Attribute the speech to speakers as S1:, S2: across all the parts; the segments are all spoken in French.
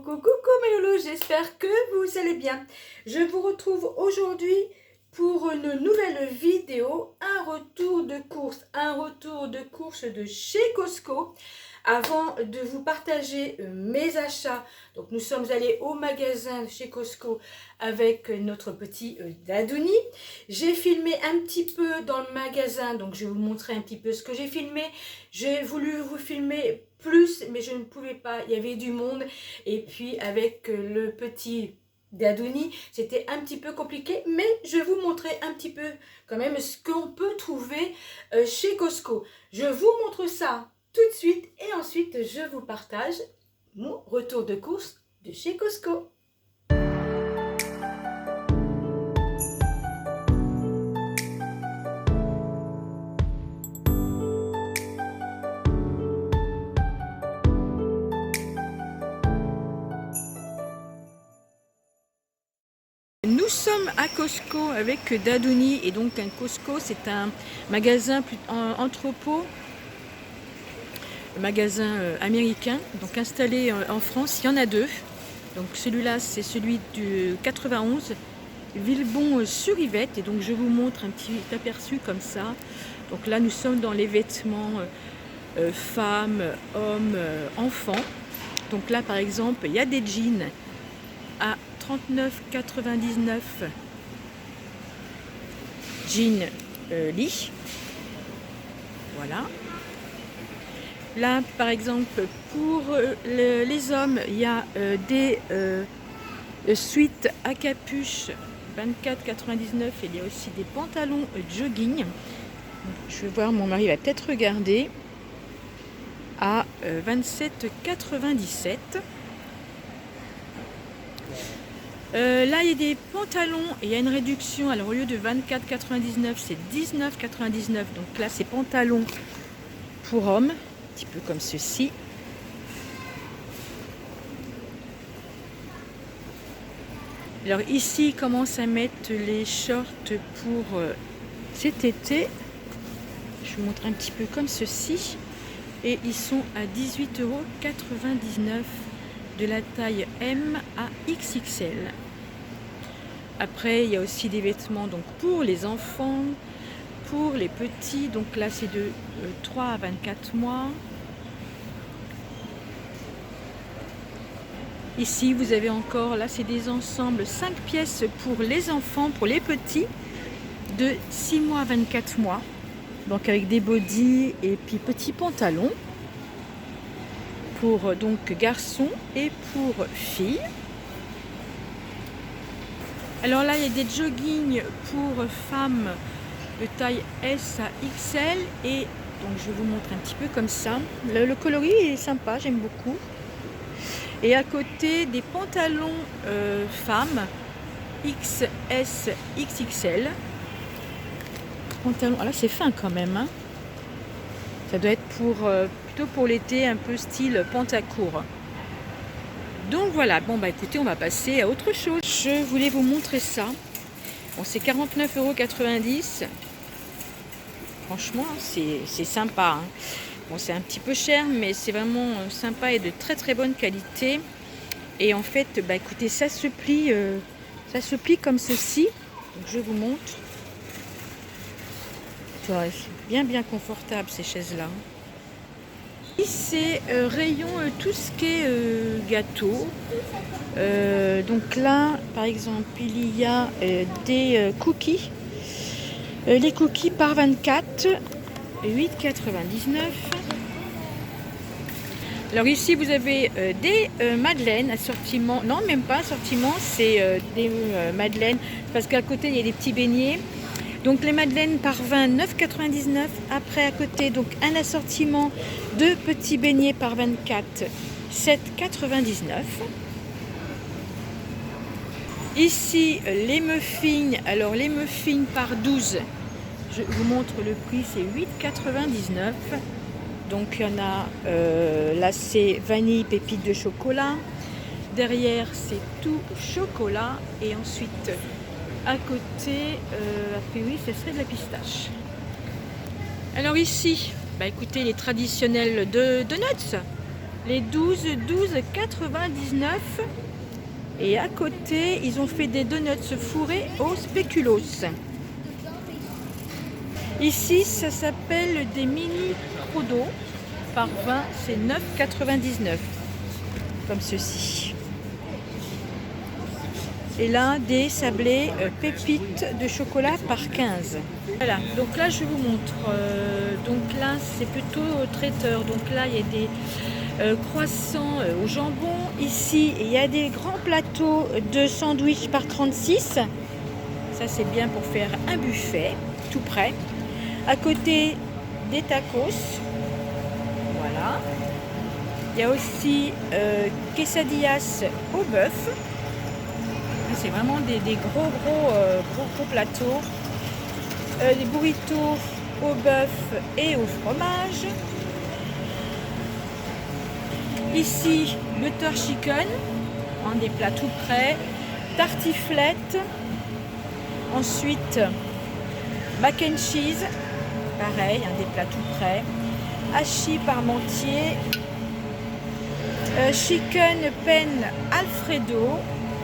S1: Coucou mes loulous, j'espère que vous allez bien. Je vous retrouve aujourd'hui pour une nouvelle vidéo, un retour de course de chez Costco. Avant de vous partager mes achats, donc nous sommes allés au magasin chez Costco avec notre petit Dadouni. J'ai filmé un petit peu dans le magasin, donc je vais vous montrer un petit peu ce que j'ai filmé. J'ai voulu vous filmer plus, mais je ne pouvais pas, il y avait du monde. Et puis avec le petit Dadouni, c'était un petit peu compliqué, mais je vais vous montrer un petit peu quand même ce qu'on peut trouver chez Costco. Je vous montre ça tout de suite et ensuite je vous partage mon retour de course de chez Costco. Nous sommes à Costco avec Dadouni et donc un Costco, c'est un magasin entrepôt, magasin américain, donc installé en France. Il y en a deux. Donc celui-là, c'est celui du 91, Villebon-sur-Yvette, et donc je vous montre un petit aperçu comme ça. Donc là, nous sommes dans les vêtements femmes, hommes, enfants. Donc là, par exemple, il y a des jeans à 39,99 jeans lit. Voilà. Là, par exemple, pour les hommes, il y a des suites à capuche 24,99 et il y a aussi des pantalons jogging. Je vais voir, mon mari va peut-être regarder, à 27,97. Là, il y a des pantalons et il y a une réduction. Alors, au lieu de 24,99, c'est 19,99. Donc là, c'est pantalons pour hommes, un petit peu comme ceci. Alors ici, ils commencent à mettre les shorts pour cet été. Je vous montre un petit peu comme ceci. Et ils sont à 18,99 € de la taille M à XXL. Après, il y a aussi des vêtements donc pour les enfants, pour les petits. Donc là, c'est de 3 à 24 mois. Ici, vous avez encore, là, c'est des ensembles 5 pièces pour les enfants, pour les petits, de 6 mois à 24 mois. Donc avec des bodys et puis petits pantalons pour donc garçons et pour filles. Alors là, il y a des joggings pour femmes de taille S à XL et donc je vous montre un petit peu comme ça. Le coloris est sympa, j'aime beaucoup. Et à côté, des pantalons femmes XS, XXL. Pantalon, ah là c'est fin quand même, hein. Ça doit être pour plutôt pour l'été, un peu style pantacourt. Donc voilà, bon bah écoutez, on va passer à autre chose. Je voulais vous montrer ça. Bon, c'est 49,90 €. Franchement, c'est sympa, hein. Bon, c'est un petit peu cher, mais c'est vraiment sympa et de très très bonne qualité. Et en fait, bah écoutez, ça se plie comme ceci. Donc je vous montre. C'est bien confortable ces chaises-là. C'est rayon tout ce qui est gâteau. Donc là, par exemple, il y a des cookies. Les cookies par 24, 8,99 €. Alors ici, vous avez des madeleines, assortiment. Non, même pas assortiment, c'est des madeleines. Parce qu'à côté, il y a des petits beignets. Donc les madeleines par 29,99 €. Après à côté, donc un assortiment de petits beignets par 24, 7,99 €. Ici les muffins. Alors les muffins par 12, je vous montre le prix, c'est 8,99 €. Donc il y en a, là c'est vanille, pépites de chocolat. Derrière c'est tout chocolat. Et ensuite à côté, a priori, ce serait de la pistache. Alors ici, bah écoutez, les traditionnels de nuts. Les 12,99 €. Et à côté, ils ont fait des donuts fourrés au spéculoos. Ici, ça s'appelle des mini crodos. Par 20, c'est 9,99 €. Comme ceci. Et là, des sablés pépites de chocolat par 15. Voilà, donc là, je vous montre. Donc là, c'est plutôt traiteur. Donc là, il y a des croissants au jambon. Ici, il y a des grands plateaux de sandwich par 36. Ça, c'est bien pour faire un buffet, tout prêt. À côté, des tacos. Voilà. Il y a aussi quesadillas au bœuf. C'est vraiment des gros plateaux. Des burritos au bœuf et au fromage. Ici, butter chicken, des plats tout prêts. Tartiflette. Ensuite, mac and cheese, pareil, des plats tout prêts. Hachis parmentier. Chicken pen alfredo,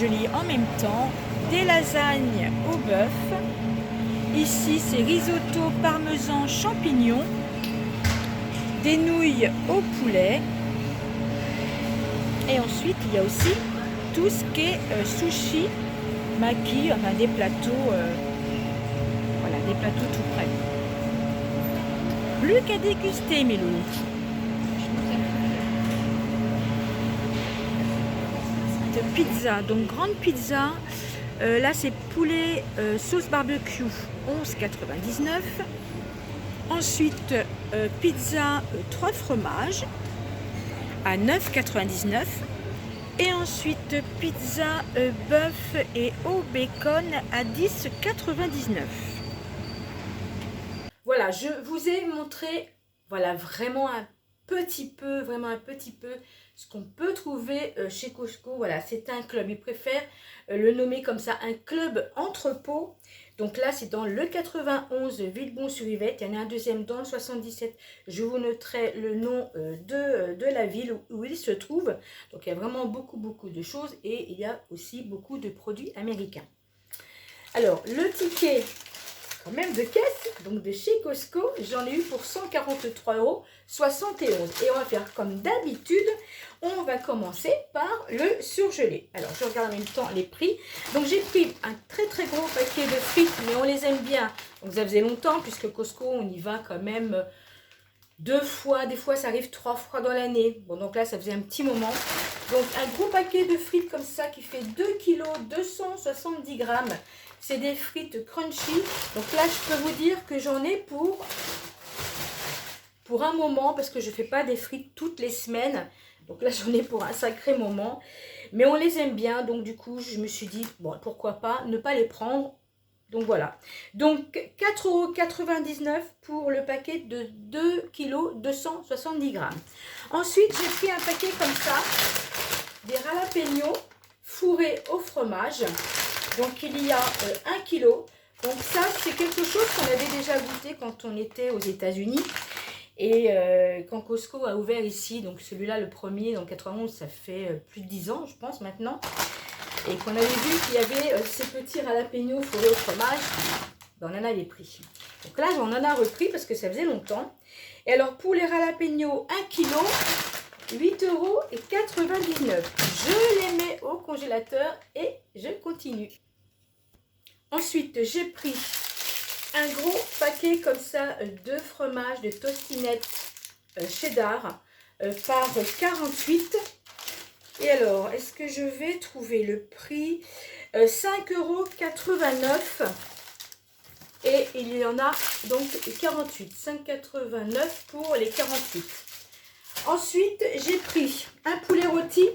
S1: je lis en même temps. Des lasagnes au bœuf. Ici, c'est risotto parmesan champignons. Des nouilles au poulet. Et ensuite, il y a aussi tout ce qui est sushi, maki, enfin des plateaux, voilà, des plateaux tout prêts. Plus qu'à déguster, mes loulous. De pizza, donc grande pizza. Là, c'est poulet sauce barbecue, 11,99 €. Ensuite, pizza 3 fromages à 9,99 €. Et ensuite, pizza bœuf et au bacon à 10,99 €. Voilà, je vous ai montré, voilà, vraiment un petit peu, ce qu'on peut trouver chez Costco. Voilà, c'est un club. Ils préfèrent le nommer comme ça, un club entrepôt. Donc là, c'est dans le 91, Villebon-sur-Yvette. Il y en a un deuxième dans le 77. Je vous noterai le nom de la ville où il se trouve. Donc il y a vraiment beaucoup de choses. Et il y a aussi beaucoup de produits américains. Alors, le ticket quand même de caisse, donc de chez Costco, j'en ai eu pour 143,71 €. Et on va faire comme d'habitude, on va commencer par le surgelé. Alors, je regarde en même temps les prix. Donc, j'ai pris un très gros paquet de frites, mais on les aime bien. Donc, ça faisait longtemps, puisque Costco, on y va quand même 2 fois. Des fois, ça arrive 3 fois dans l'année. Bon, donc là, ça faisait un petit moment. Donc, un gros paquet de frites comme ça, qui fait 2 kg, 270 grammes. C'est des frites crunchy. Donc là, je peux vous dire que j'en ai pour un moment, parce que je ne fais pas des frites toutes les semaines. Donc là, j'en ai pour un sacré moment. Mais on les aime bien. Donc du coup, je me suis dit, bon, pourquoi pas ne pas les prendre. Donc voilà. Donc 4,99 € pour le paquet de 2 kg 270 grammes. Ensuite, j'ai pris un paquet comme ça, des jalapenos fourrés au fromage. Donc il y a 1 kg. Donc ça, c'est quelque chose qu'on avait déjà goûté quand on était aux États-Unis. Et quand Costco a ouvert ici, donc celui-là, le premier, dans 91, ça fait plus de 10 ans, je pense, maintenant. Et qu'on avait vu qu'il y avait ces petits jalapenos fourrés au fromage, ben, on en avait pris. Donc là, on en a repris parce que ça faisait longtemps. Et alors, pour les jalapenos, 1 kg, 8,99 €. Je les mets au congélateur et je continue. Ensuite, j'ai pris un gros paquet comme ça de fromage, de tostinettes cheddar par 48. Et alors, est-ce que je vais trouver le prix? 5,89 €. Et il y en a donc 48. 5,89 € pour les 48. Ensuite, j'ai pris un poulet rôti.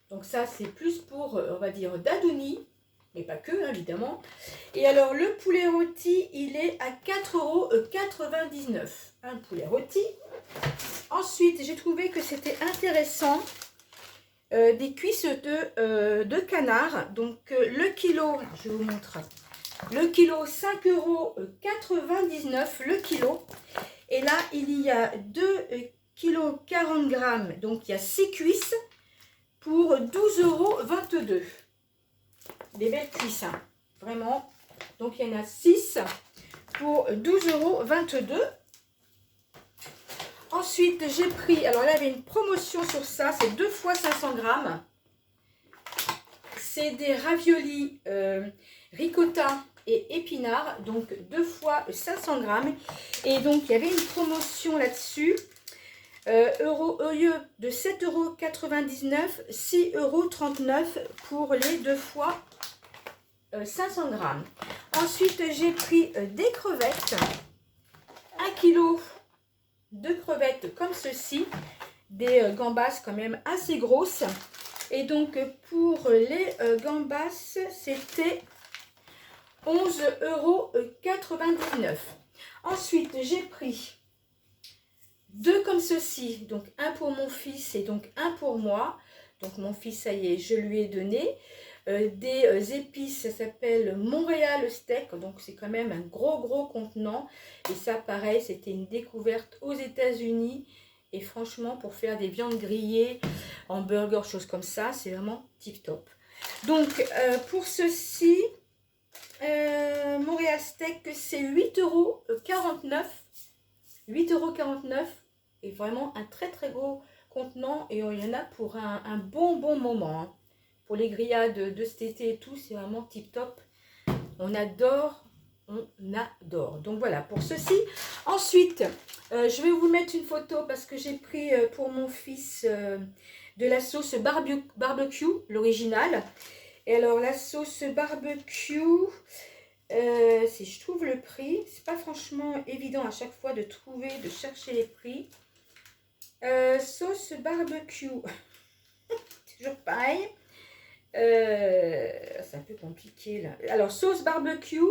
S1: Donc ça, c'est plus pour, on va dire, Dadouni. Mais pas que, hein, évidemment. Et alors, le poulet rôti, il est à 4,99 €. Un poulet rôti. Ensuite, j'ai trouvé que c'était intéressant. Des cuisses de canard. Donc, le kilo, je vous montre. Le kilo, 5,99 € le kilo. Et là, il y a 2 kg 40 grammes. Donc il y a 6 cuisses pour 12,22 €. Des belles cuisses, hein, vraiment. Donc il y en a 6 pour 12,22 €. Ensuite, j'ai pris, alors là, il y avait une promotion sur ça, c'est 2 fois 500 grammes. C'est des raviolis ricotta et épinards, donc 2 fois 500 grammes. Et donc, il y avait une promotion là-dessus. Au lieu de 7,99 €, 6,39 € pour les 2 fois 500 grammes. Ensuite, j'ai pris des crevettes, 1 kg de crevettes comme ceci, des gambas quand même assez grosses. Et donc pour les gambas, c'était 11,99 €. Ensuite, j'ai pris 2 comme ceci, donc un pour mon fils et donc un pour moi. Donc mon fils, ça y est, je lui ai donné. Des épices, ça s'appelle Montréal Steak, donc c'est quand même un gros contenant. Et ça, pareil, c'était une découverte aux États-Unis. Et franchement, pour faire des viandes grillées, hamburgers, choses comme ça, c'est vraiment tip top. Donc pour ceci, Montréal Steak, c'est 8,49 €. 8,49 € et vraiment un très gros contenant. Et il y en a pour un bon moment, hein. Pour les grillades de cet été et tout, c'est vraiment tip top. On adore. Donc voilà pour ceci. Ensuite, je vais vous mettre une photo parce que j'ai pris pour mon fils de la sauce barbecue, l'original. Et alors la sauce barbecue, si je trouve le prix, c'est pas franchement évident à chaque fois de chercher les prix. Sauce barbecue, toujours pareil. C'est un peu compliqué là. Alors, sauce barbecue,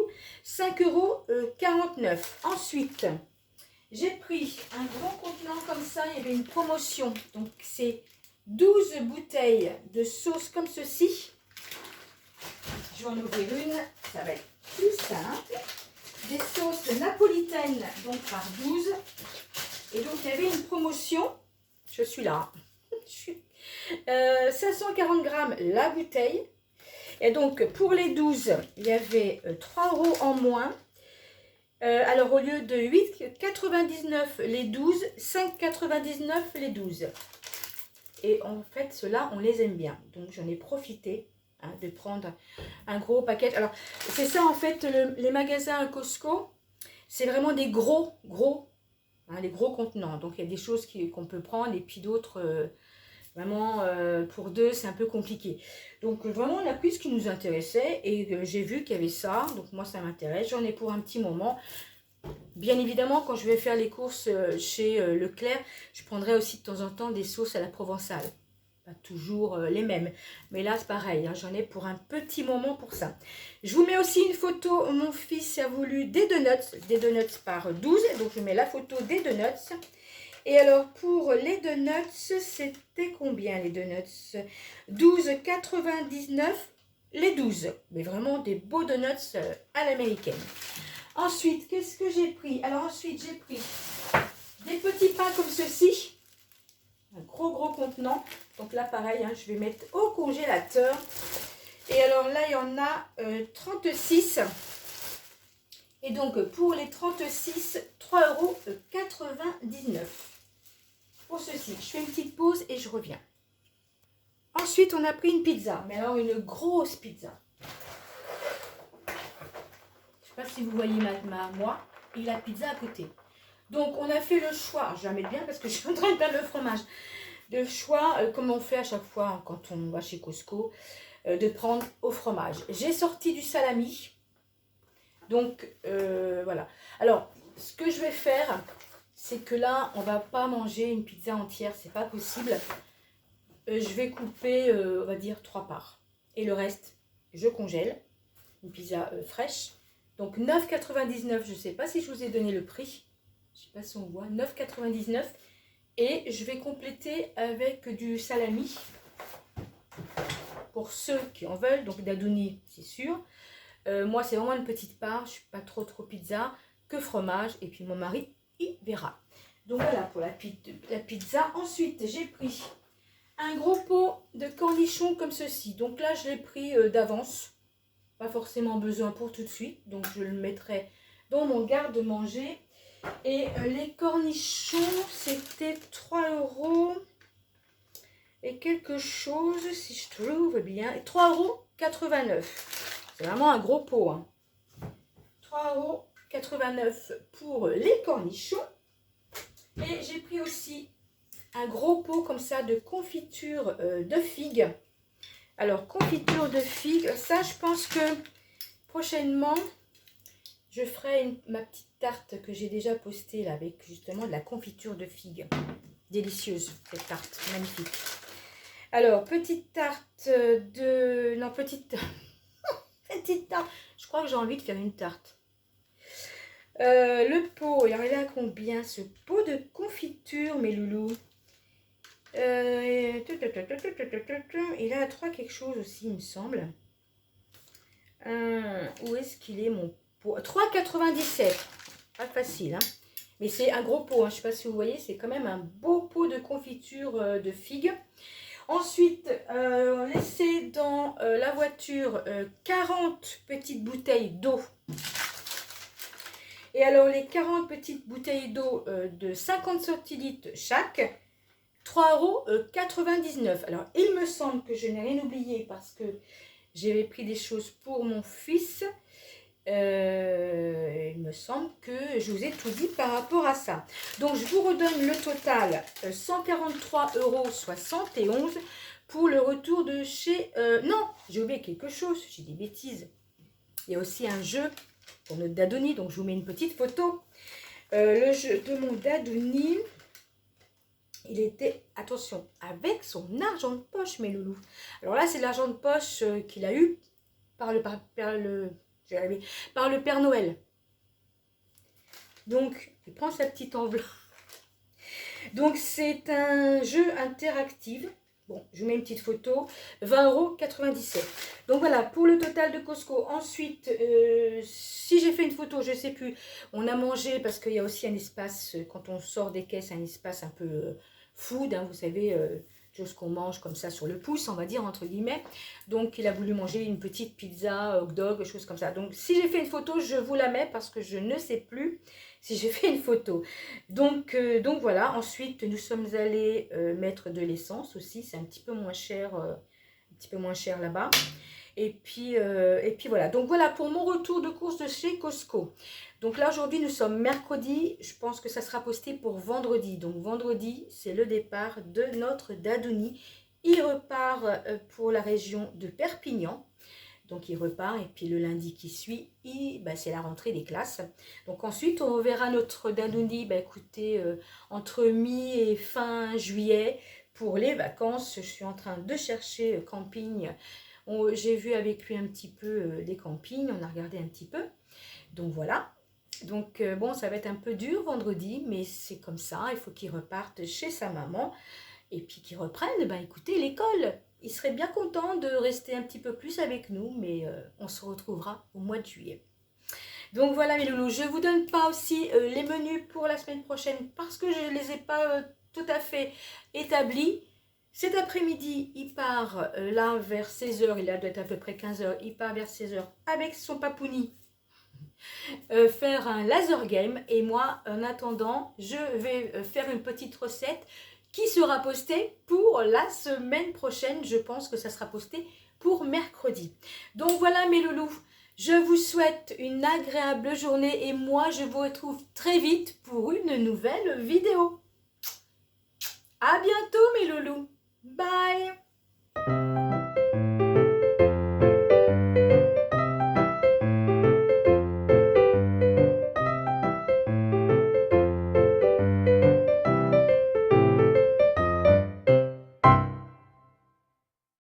S1: 5,49 €. Ensuite, j'ai pris un grand contenant comme ça. Il y avait une promotion. Donc, c'est 12 bouteilles de sauce comme ceci. Je vais en ouvrir une. Ça va être plus simple. Des sauces napolitaines, donc par 12. Et donc, il y avait une promotion. Je suis là. 540 grammes la bouteille. Et donc pour les 12, il y avait 3 € en moins. Alors au lieu de 8,99 € les 12, 5,99 € les 12. Et en fait ceux-là on les aime bien. Donc j'en ai profité, hein, de prendre un gros paquet. Alors c'est ça en fait, les magasins Costco, c'est vraiment des gros, hein, les gros contenants. Donc il y a des choses qu'on peut prendre et puis d'autres... Vraiment, pour 2, c'est un peu compliqué. Donc, vraiment, on a pris ce qui nous intéressait. Et j'ai vu qu'il y avait ça. Donc, moi, ça m'intéresse. J'en ai pour un petit moment. Bien évidemment, quand je vais faire les courses chez Leclerc, je prendrai aussi de temps en temps des sauces à la provençale. Pas toujours les mêmes. Mais là, c'est pareil. Hein, j'en ai pour un petit moment pour ça. Je vous mets aussi une photo. Mon fils a voulu des donuts par 12. Donc, je mets la photo des donuts. Et alors, pour les donuts, c'était combien les donuts? 12,99 les 12. Mais vraiment des beaux donuts à l'américaine. Ensuite, qu'est-ce que j'ai pris? Alors ensuite, j'ai pris des petits pains comme ceci. Un gros contenant. Donc là, pareil, hein, je vais mettre au congélateur. Et alors là, il y en a 36. Et donc, pour les 36, 3,99 € pour ceci. Je fais une petite pause et je reviens. Ensuite, on a pris une pizza. Mais alors, une grosse pizza. Je ne sais pas si vous voyez moi et la pizza à côté. Donc, on a fait le choix. Je la mets bien parce que je suis en train de perdre le fromage. Le choix, comme on fait à chaque fois quand on va chez Costco, de prendre au fromage. J'ai sorti du salami. Donc, voilà. Alors, ce que je vais faire, c'est que là, on va pas manger une pizza entière. C'est pas possible. Je vais couper, on va dire, 3 parts. Et le reste, je congèle. Une pizza fraîche. Donc, 9,99 €. Je ne sais pas si je vous ai donné le prix. Je ne sais pas si on voit. 9,99 €. Et je vais compléter avec du salami. Pour ceux qui en veulent. Donc, d'adouni, c'est sûr. Moi, c'est vraiment une petite part. Je ne suis pas trop pizza. Que fromage. Et puis, mon mari, il verra. Donc voilà pour la pizza. Ensuite, j'ai pris un gros pot de cornichons comme ceci. Donc là, je l'ai pris d'avance. Pas forcément besoin pour tout de suite. Donc je le mettrai dans mon garde-manger. Et les cornichons, c'était 3 € et quelque chose, si je trouve bien. 3,89 €. C'est vraiment un gros pot. Hein. 3,89 € pour les cornichons. Et j'ai pris aussi un gros pot comme ça de confiture de figues. Alors, confiture de figues, ça je pense que prochainement, je ferai ma petite tarte que j'ai déjà postée là, avec justement de la confiture de figues. Délicieuse cette tarte, magnifique. Alors, petite tarte de... Non, petite... petite tarte. Je crois que j'ai envie de faire une tarte. Le pot, alors il a combien ce pot de confiture, mes loulous? Il a 3 quelque chose aussi, il me semble. Où est-ce qu'il est mon pot? 3,97. Pas facile, hein. Mais c'est un gros pot, hein. Je ne sais pas si vous voyez, c'est quand même un beau pot de confiture de figues. Ensuite, laissez dans la voiture 40 petites bouteilles d'eau. Et alors, les 40 petites bouteilles d'eau de 50 centilitres chaque, 3,99 €. Alors, il me semble que je n'ai rien oublié parce que j'avais pris des choses pour mon fils. Il me semble que je vous ai tout dit par rapport à ça. Donc, je vous redonne le total, 143,71 € pour le retour de chez... non, j'ai oublié quelque chose, j'ai des bêtises. Il y a aussi un jeu pour notre Dadouni, donc je vous mets une petite photo. Le jeu de mon Dadouni, il était, attention, avec son argent de poche, mes loulous. Alors là, c'est l'argent de poche qu'il a eu par le Père Noël. Donc, il prend sa petite enveloppe. Donc, c'est un jeu interactif. Bon, je vous mets une petite photo. 20,97 €. Donc, voilà, pour le total de Costco. Ensuite, si j'ai fait une photo, je ne sais plus. On a mangé, parce qu'il y a aussi un espace, quand on sort des caisses, un espace un peu food, hein, vous savez, chose qu'on mange comme ça sur le pouce, on va dire, entre guillemets. Donc, il a voulu manger une petite pizza, hot dog, chose comme ça. Donc, si j'ai fait une photo, je vous la mets parce que je ne sais plus si j'ai fait une photo. Donc voilà. Ensuite, nous sommes allés mettre de l'essence aussi. C'est un petit peu moins cher là-bas. Et puis voilà. Donc, voilà pour mon retour de course de chez Costco. Donc là, aujourd'hui, nous sommes mercredi. Je pense que ça sera posté pour vendredi. Donc, vendredi, c'est le départ de notre Dadouni. Il repart pour la région de Perpignan. Donc, il repart. Et puis, le lundi qui suit, c'est la rentrée des classes. Donc, ensuite, on verra notre Dadouni, écoutez, entre mi et fin juillet pour les vacances. Je suis en train de chercher camping. J'ai vu avec lui un petit peu des campings. On a regardé un petit peu. Donc, voilà. Donc, bon, ça va être un peu dur vendredi, mais c'est comme ça. Il faut qu'il reparte chez sa maman et puis qu'il reprenne, écoutez, l'école. Il serait bien content de rester un petit peu plus avec nous, mais on se retrouvera au mois de juillet. Donc, voilà, mes loulous. Je ne vous donne pas aussi les menus pour la semaine prochaine parce que je ne les ai pas tout à fait établis. Cet après-midi, il part là vers 16 h. Il doit être à peu près 15 h. Il part vers 16 h avec son papouni. Faire un laser game et moi en attendant je vais faire une petite recette qui sera postée pour la semaine prochaine. Je pense que ça sera posté pour mercredi. Donc voilà mes loulous, je vous souhaite une agréable journée et moi je vous retrouve très vite pour une nouvelle vidéo. À bientôt mes loulous, bye.